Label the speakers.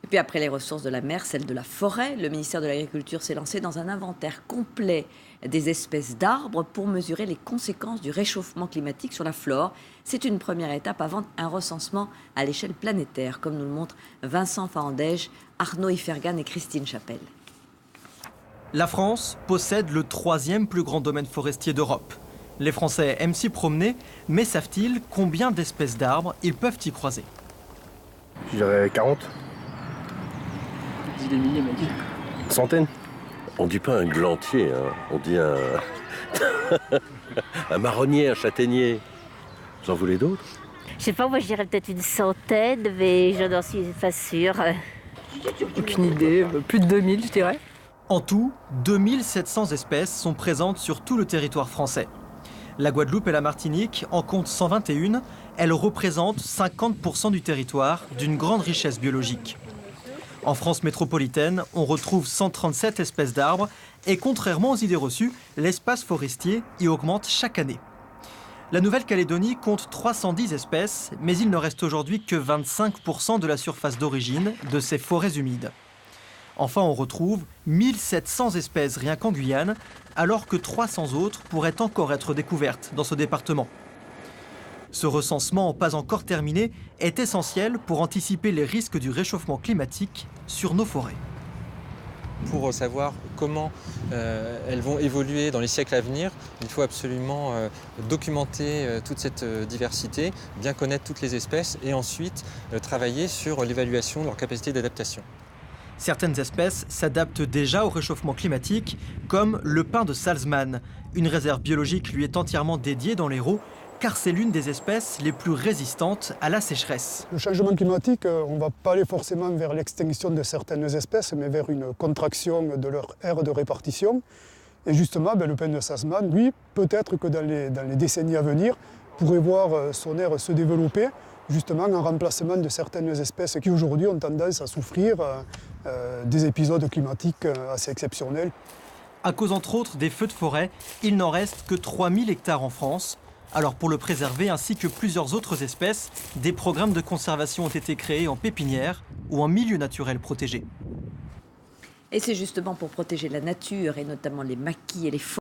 Speaker 1: Et puis après les ressources de la mer, celles de la forêt, le ministère de l'Agriculture s'est lancé dans un inventaire complet des espèces d'arbres pour mesurer les conséquences du réchauffement climatique sur la flore. C'est une première étape avant un recensement à l'échelle planétaire, comme nous le montrent Vincent Farandège, Arnaud Ifergan et Christine Chapelle.
Speaker 2: La France possède le 3e plus grand domaine forestier d'Europe. Les Français aiment s'y promener, mais savent-ils combien d'espèces d'arbres ils peuvent y croiser?
Speaker 3: Je dirais 40.
Speaker 4: Dis des milliers, mec.
Speaker 3: Centaines.
Speaker 5: On dit pas un glantier, hein. On dit un... un marronnier, un châtaignier. Vous en voulez d'autres?
Speaker 6: Je sais pas, moi je dirais peut-être une centaine, mais je n'en suis pas sûre.
Speaker 4: Aucune idée, plus de 2000 je dirais.
Speaker 2: En tout, 2700 espèces sont présentes sur tout le territoire français. La Guadeloupe et la Martinique en comptent 121. Elles représentent 50% du territoire, d'une grande richesse biologique. En France métropolitaine, on retrouve 137 espèces d'arbres et contrairement aux idées reçues, l'espace forestier y augmente chaque année. La Nouvelle-Calédonie compte 310 espèces, mais il ne reste aujourd'hui que 25% de la surface d'origine de ces forêts humides. Enfin, on retrouve 1700 espèces rien qu'en Guyane, alors que 300 autres pourraient encore être découvertes dans ce département. Ce recensement, pas encore terminé, est essentiel pour anticiper les risques du réchauffement climatique sur nos forêts.
Speaker 7: Pour savoir comment elles vont évoluer dans les siècles à venir, il faut absolument documenter toute cette diversité, bien connaître toutes les espèces et ensuite travailler sur l'évaluation de leur capacité d'adaptation.
Speaker 2: Certaines espèces s'adaptent déjà au réchauffement climatique, comme le pin de Salzmann. Une réserve biologique lui est entièrement dédiée dans l'Hérault, car c'est l'une des espèces les plus résistantes à la sécheresse.
Speaker 8: Le changement climatique, on ne va pas aller forcément vers l'extinction de certaines espèces, mais vers une contraction de leur aire de répartition. Et justement, le pin de Salzmann, lui, peut-être que dans les décennies à venir, pourrait voir son aire se développer, justement en remplacement de certaines espèces qui aujourd'hui ont tendance à souffrir des épisodes climatiques assez exceptionnels.
Speaker 2: À cause entre autres des feux de forêt, il n'en reste que 3000 hectares en France. Alors pour le préserver ainsi que plusieurs autres espèces, des programmes de conservation ont été créés en pépinière ou en milieu naturel protégé.
Speaker 1: Et c'est justement pour protéger la nature et notamment les maquis et les forêts